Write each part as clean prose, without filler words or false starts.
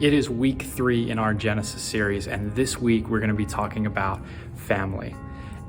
It is week 3 in our Genesis series, and this week we're going to be talking about family.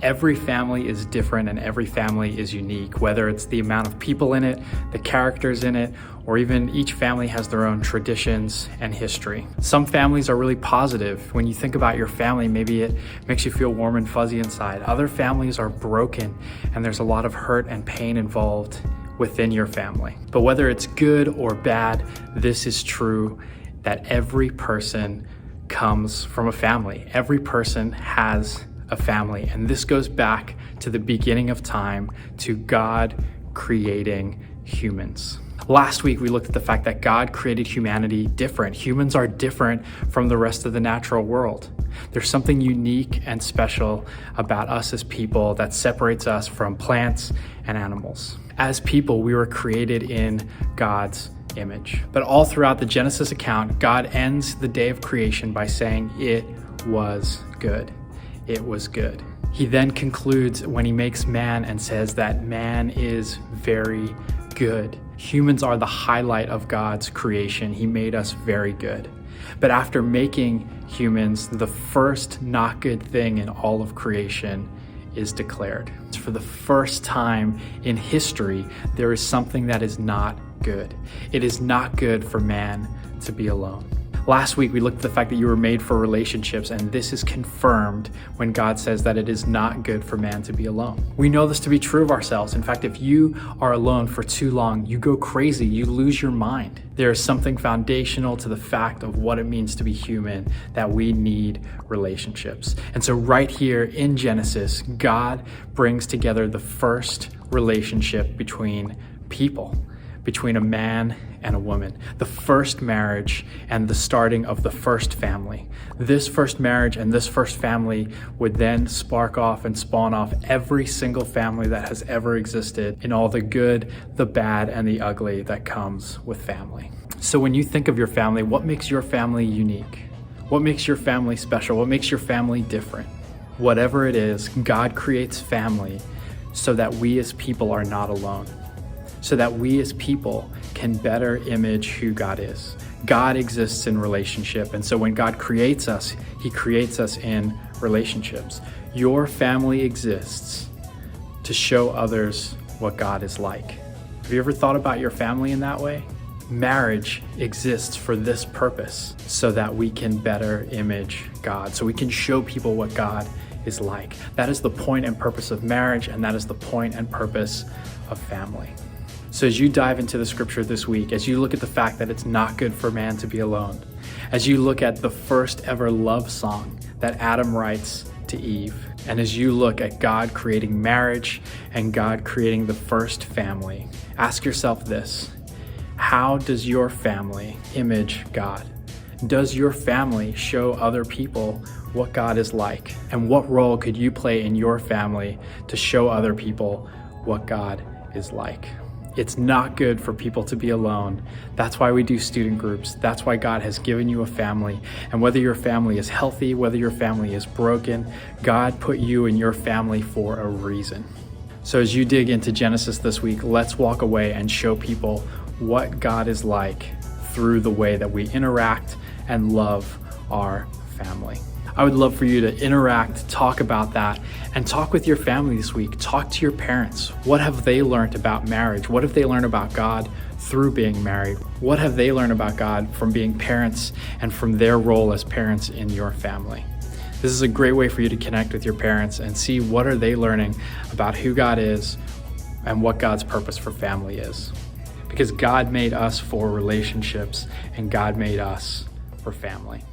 Every family is different and every family is unique, whether it's the amount of people in it, the characters in it, or even each family has their own traditions and history. Some families are really positive. When you think about your family, maybe it makes you feel warm and fuzzy inside. Other families are broken and there's a lot of hurt and pain involved within your family. But whether it's good or bad, this is true that every person comes from a family. Every person has a family. And this goes back to the beginning of time, to God creating humans. Last week, we looked at the fact that God created humanity different. Humans are different from the rest of the natural world. There's something unique and special about us as people that separates us from plants and animals. As people, we were created in God's image. But all throughout the Genesis account, God ends the day of creation by saying, "It was good. It was good." He then concludes when he makes man and says that man is very good. Humans are the highlight of God's creation. He made us very good. But after making humans, the first not good thing in all of creation is declared. For the first time in history, there is something that is not good. It is not good for man to be alone. Last week, we looked at the fact that you were made for relationships, and this is confirmed when God says that it is not good for man to be alone. We know this to be true of ourselves. In fact, if you are alone for too long, you go crazy, you lose your mind. There is something foundational to the fact of what it means to be human, that we need relationships. And so right here in Genesis, God brings together the first relationship between people, between a man and a woman, the first marriage and the starting of the first family. This first marriage and this first family would then spark off and spawn off every single family that has ever existed, in all the good, the bad, and the ugly that comes with family. So when you think of your family, what makes your family unique? What makes your family special? What makes your family different? Whatever it is, God creates family so that we as people are not alone, so that we as people can better image who God is. God exists in relationship, and so when God creates us, he creates us in relationships. Your family exists to show others what God is like. Have you ever thought about your family in that way? Marriage exists for this purpose, so that we can better image God, so we can show people what God is like. That is the point and purpose of marriage, and that is the point and purpose of family. So as you dive into the scripture this week, as you look at the fact that it's not good for man to be alone, as you look at the first ever love song that Adam writes to Eve, and as you look at God creating marriage and God creating the first family, ask yourself this: how does your family image God? Does your family show other people what God is like? And what role could you play in your family to show other people what God is like? It's not good for people to be alone. That's why we do student groups. That's why God has given you a family. And whether your family is healthy, whether your family is broken, God put you and your family for a reason. So as you dig into Genesis this week, let's walk away and show people what God is like through the way that we interact and love our family. I would love for you to interact, talk about that, and talk with your family this week. Talk to your parents. What have they learned about marriage? What have they learned about God through being married? What have they learned about God from being parents and from their role as parents in your family? This is a great way for you to connect with your parents and see what are they learning about who God is and what God's purpose for family is. Because God made us for relationships and God made us for family.